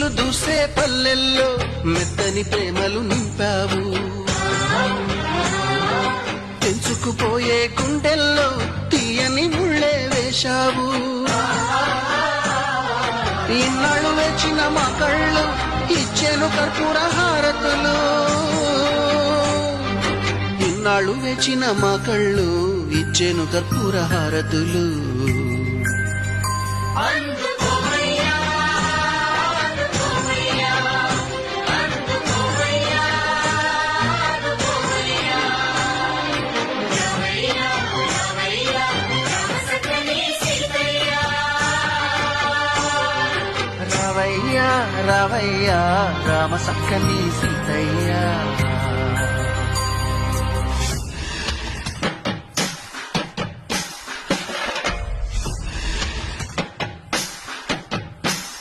వెలుగులు దూసే పల్లెల్లో మెత్తని ప్రేమలు నింపావు. తెంచుకుపోయే గుండెల్లో తీయని ముళ్ళే వేశావు. ఇన్నాళ్ళు వేచిన మా కళ్ళు ఇచ్చెను కర్పూర హారతులు. ఇన్నాళ్ళు వేచిన మా కళ్ళు ఇచ్చెను కర్పూర హారతులు. రావయ్యా రావయ్యా రామ సక్కని సీతయ్య.